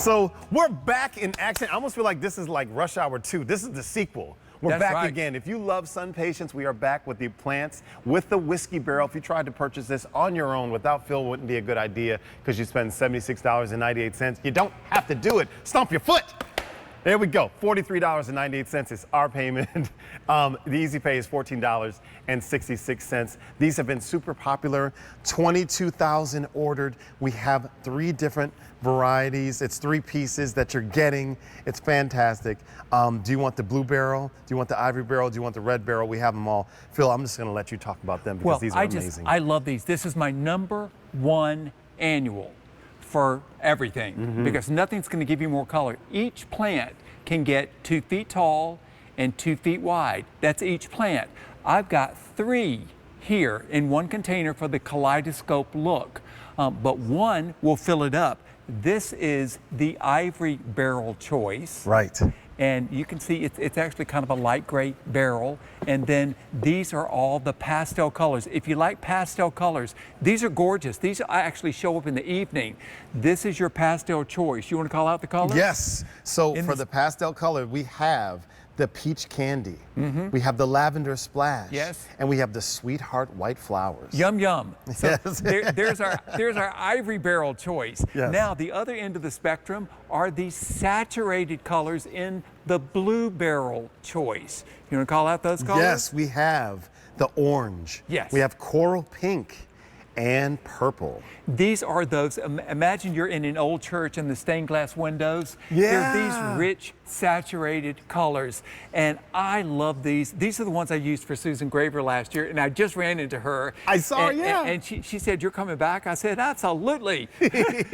So we're back in action. I almost feel like this is like Rush Hour 2. This is the sequel. We're That's back right. again. If you love SunPatiens, we are back with the plants, with the whiskey barrel. If you tried to purchase this on your own without Phil, it wouldn't be a good idea because you spend $76.98. You don't have to do it. Stomp your foot. There we go. $43.98 is our payment. The easy pay is $14.66. These have been super popular. 22,000 ordered. We have 3 different varieties. It's 3 pieces that you're getting. It's fantastic. Do you want the blue barrel? Do you want the ivory barrel? Do you want the red barrel? We have them all. Phil, I'm just going to let you talk about them because these are amazing. I love these. This is my #1 annual for everything because nothing's going to give you more color. Each plant can get 2 feet tall and 2 feet wide. That's each plant. I've got 3 here in one container for the kaleidoscope look, but one will fill it up. This is the ivory barrel choice. Right. And you can see it's actually kind of a light gray barrel. And then these are all the pastel colors. If you like pastel colors, these are gorgeous. These actually show up in the evening. This is your pastel choice. You want to call out the color? Yes. So for the pastel color, we have the peach candy. We have the lavender splash. Yes. And we have the sweetheart white flowers. Yum, yum. So Yes. there's our ivory barrel choice. Yes. Now, the other end of the spectrum are these saturated colors in the blue barrel choice. You want to call out those colors? Yes, we have the orange. Yes. We have coral pink and purple. These are those, imagine you're in an old church and the stained glass windows. Yeah. They're these rich, saturated colors. And I love these. These are the ones I used for Susan Graver last year, and I just ran into her. I saw her, yeah. And she said, "You're coming back?" I said, "Absolutely."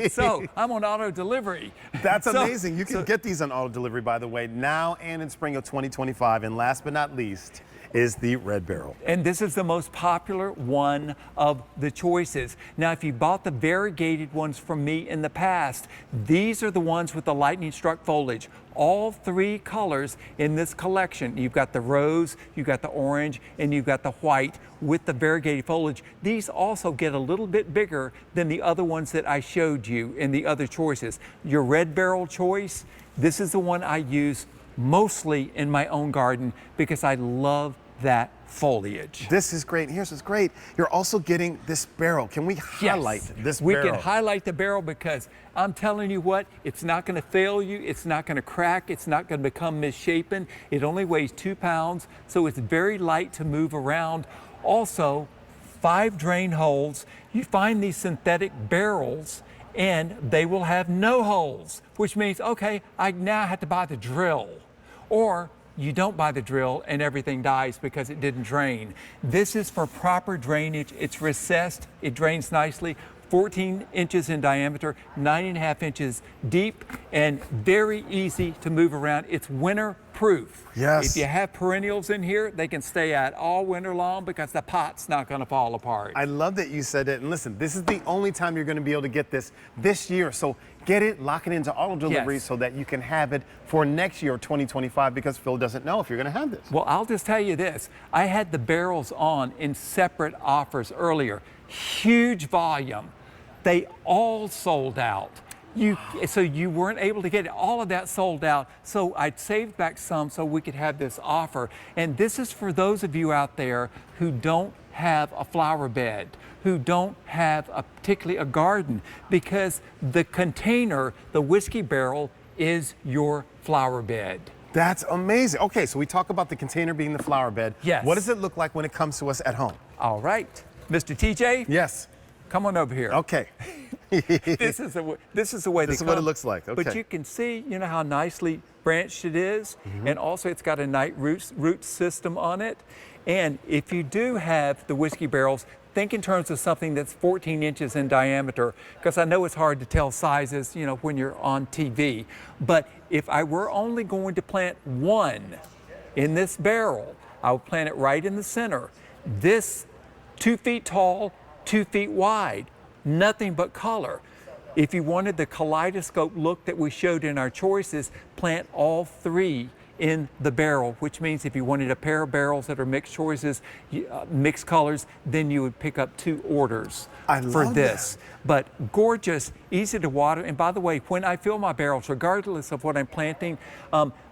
So I'm on auto delivery. That's amazing. You can get these on auto delivery, by the way, now and in spring of 2025. And last but not least is the red barrel. And this is the most popular one of the choices. Now, if you bought the variegated ones from me in the past, these are the ones with the lightning struck foliage. All 3 colors in this collection. You've got the rose, you've got the orange, and you've got the white with the variegated foliage. These also get a little bit bigger than the other ones that I showed you in the other choices. Your red barrel choice, this is the one I use mostly in my own garden because I love that foliage. This is great. Here's what's great. You're also getting this barrel. Can we highlight this we barrel? can highlight the barrel because I'm telling you what, it's not going to fail you. It's not going to crack. It's not going to become misshapen. It only weighs 2 pounds, so it's very light to move around. Also, 5 drain holes. You find these synthetic barrels and they will have no holes, which means, okay, I now have to buy the drill. Or you don't buy the drill and everything dies because it didn't drain. This is for proper drainage. It's recessed, it drains nicely, 14 inches in diameter, 9.5 inches deep, and very easy to move around. It's winter proof. Yes. If you have perennials in here, they can stay out all winter long because the pot's not going to fall apart. I love that you said it. And listen, this is the only time you're going to be able to get this year. So get it, lock it into auto delivery so that you can have it for next year, 2025, because Phil doesn't know if you're going to have this. Well, I'll just tell you this. I had the barrels on in separate offers earlier. Huge volume. They all sold out. So you weren't able to get it. All of that sold out. So I saved back some so we could have this offer. And this is for those of you out there who don't have a flower bed, who don't have particularly a garden, because the container, the whiskey barrel, is your flower bed. That's amazing. Okay, so we talk about the container being the flower bed. Yes. What does it look like when it comes to us at home? All right. Mr. TJ? Yes. Come on over here. Okay. This is the way This is what it looks like. Okay. But you can see, you know, how nicely branched it is, and also it's got a nice root system on it. And if you do have the whiskey barrels, think in terms of something that's 14 inches in diameter, because I know it's hard to tell sizes, you know, when you're on TV. But if I were only going to plant one in this barrel, I would plant it right in the center. This 2 feet tall, 2 feet wide, nothing but color. If you wanted the kaleidoscope look that we showed in our choices, plant all 3 in the barrel, which means if you wanted a pair of barrels that are mixed choices, mixed colors, then you would pick up 2 orders for this. But gorgeous, easy to water. And by the way, when I fill my barrels, regardless of what I'm planting,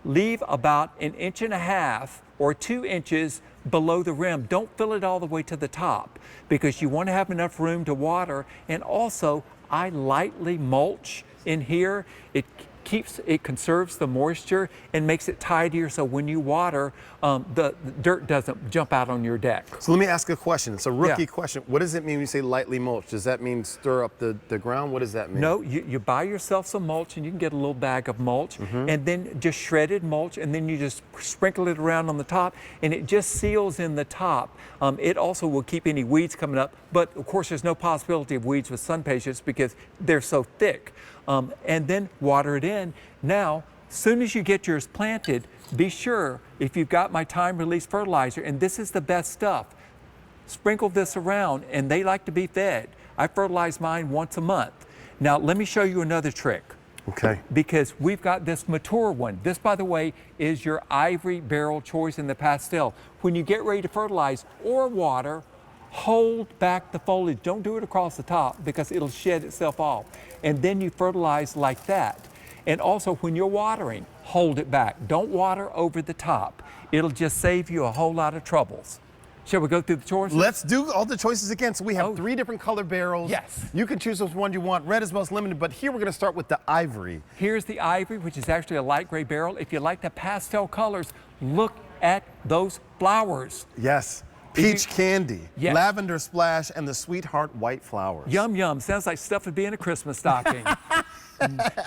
leave about 1.5 inches or 2 inches below the rim. Don't fill it all the way to the top because you want to have enough room to water. And also, I lightly mulch in here. It conserves the moisture and makes it tidier, so when you water, the dirt doesn't jump out on your deck. So let me ask a question. It's a rookie question. What does it mean when you say lightly mulch? Does that mean stir up the ground? What does that mean? No, you buy yourself some mulch, and you can get a little bag of mulch, and then just shredded mulch, and then you just sprinkle it around on the top, and it just seals in the top. It also will keep any weeds coming up, but of course there's no possibility of weeds with SunPatiens because they're so thick. And then water it in. Now, as soon as you get yours planted, be sure if you've got my time-release fertilizer, and this is the best stuff, sprinkle this around, and they like to be fed. I fertilize mine once a month. Now, let me show you another trick. Okay. Because we've got this mature one. This, by the way, is your ivory barrel choice in the pastel. When you get ready to fertilize or water, hold back the foliage. Don't do it across the top because it'll shed itself off. And then you fertilize like that. And also when you're watering, hold it back. Don't water over the top. It'll just save you a whole lot of troubles. Shall we go through the choices? Let's do all the choices again. So we have 3 different color barrels. Yes. You can choose which one you want. Red is most limited, but here we're gonna start with the ivory. Here's the ivory, which is actually a light gray barrel. If you like the pastel colors, look at those flowers. Yes. Peach candy, Yes. lavender splash, and the sweetheart white flowers. Yum, yum. Sounds like stuff would be in a Christmas stocking.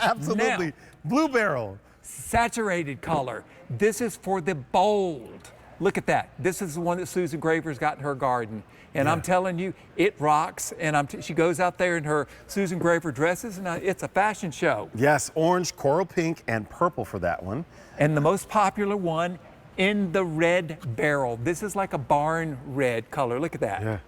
Absolutely. Now, blue barrel. saturated color. This is for the bold. Look at that. This is the one that Susan Graver's got in her garden. And I'm telling you, it rocks. And she goes out there in her Susan Graver dresses, and it's a fashion show. Yes, orange, coral pink, and purple for that one. And the most popular one in the red barrel. This is like a barn red color. Look at that. Yeah.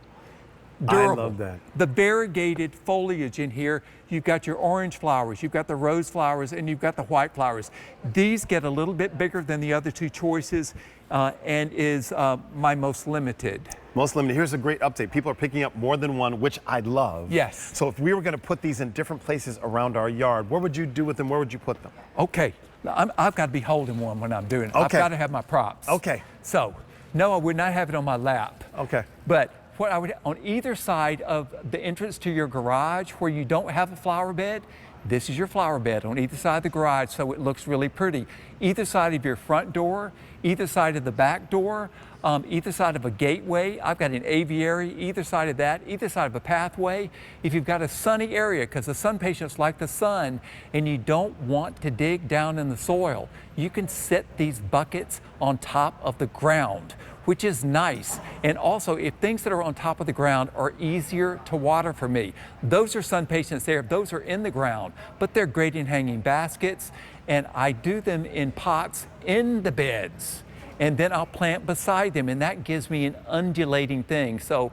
Durable. I love that. The variegated foliage in here, you've got your orange flowers, you've got the rose flowers, and you've got the white flowers. These get a little bit bigger than the other 2 choices and is my most limited. Most limited. Here's a great update. People are picking up more than one, which I love. Yes. So if we were going to put these in different places around our yard, what would you do with them? Where would you put them? Okay, I've got to be holding one when I'm doing it. Okay. I've got to have my props. Okay. So, no, I would not have it on my lap. Okay. But what I would, on either side of the entrance to your garage where you don't have a flower bed, this is your flower bed on either side of the garage, so it looks really pretty. Either side of your front door, either side of the back door, either side of a gateway. I've got an aviary, either side of that, either side of a pathway. If you've got a sunny area, because the SunPatiens like the sun, and you don't want to dig down in the soil, you can set these buckets on top of the ground, which is nice. And also, if things that are on top of the ground are easier to water for me, those are SunPatiens there. Those are in the ground, but they're great in hanging baskets. And I do them in pots in the beds, and then I'll plant beside them, and that gives me an undulating thing. So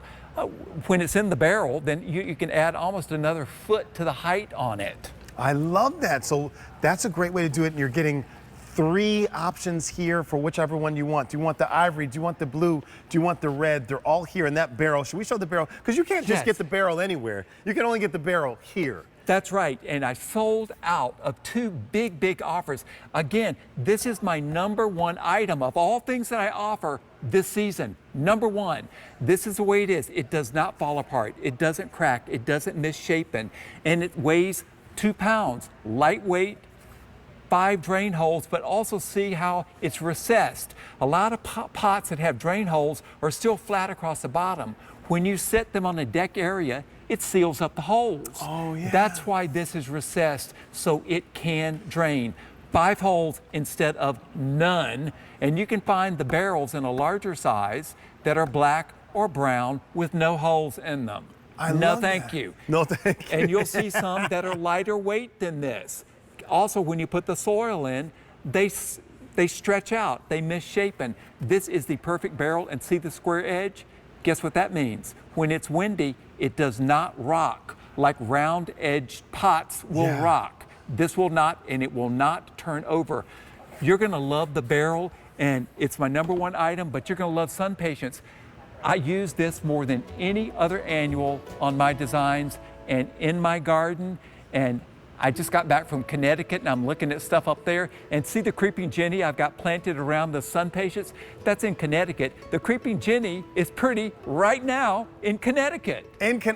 when it's in the barrel, then you can add almost another foot to the height on it. I love that. So that's a great way to do it, and you're getting 3 options here for whichever one you want. Do you want the ivory? Do you want the blue? Do you want the red? They're all here in that barrel. Should we show the barrel? Because you can't just get the barrel anywhere. You can only get the barrel here. That's right, and I sold out of 2 big offers. Again, this is my #1 item of all things that I offer this season. #1. This is the way it is. It does not fall apart. It doesn't crack. It doesn't misshapen, and it weighs 2 pounds. Lightweight, 5 drain holes, but also see how it's recessed. A lot of pots that have drain holes are still flat across the bottom. When you set them on a deck area, it seals up the holes. Oh, yeah. That's why this is recessed, so it can drain. 5 holes instead of none, and you can find the barrels in a larger size that are black or brown with no holes in them. No, thank you. No, thank you. And you'll see some that are lighter weight than this. Also, when you put the soil in, they stretch out, they misshapen. This is the perfect barrel, and see the square edge? Guess what that means? When it's windy, it does not rock like round-edged pots will rock. This will not, and it will not turn over. You're gonna love the barrel, and it's my #1 item, but you're gonna love SunPatiens. I use this more than any other annual on my designs and in my garden. And I just got back from Connecticut and I'm looking at stuff up there, and see the creeping Jenny I've got planted around the SunPatiens? That's in Connecticut. The creeping Jenny is pretty right now in Connecticut.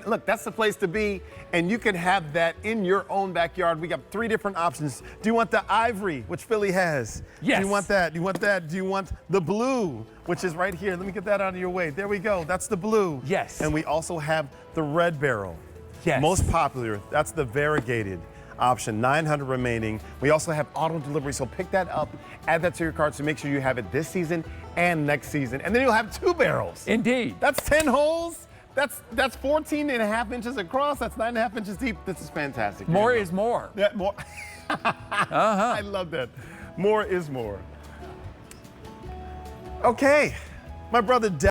Look, that's the place to be, and you can have that in your own backyard. We got 3 different options. Do you want the ivory, which Philly has? Yes. Do you want that? Do you want that? Do you want the blue, which is right here? Let me get that out of your way. There we go. That's the blue. Yes. And we also have the red barrel. Yes. Most popular. That's the variegated option, 900 remaining. We also have auto delivery, so pick that up, add that to your cart, so make sure you have it this season and next season. And then you'll have 2 barrels. Indeed. That's 10 holes. That's 14.5 inches across. That's 9.5 inches deep. This is fantastic. More is more. Yeah, more. I love that. More is more. Okay, my brother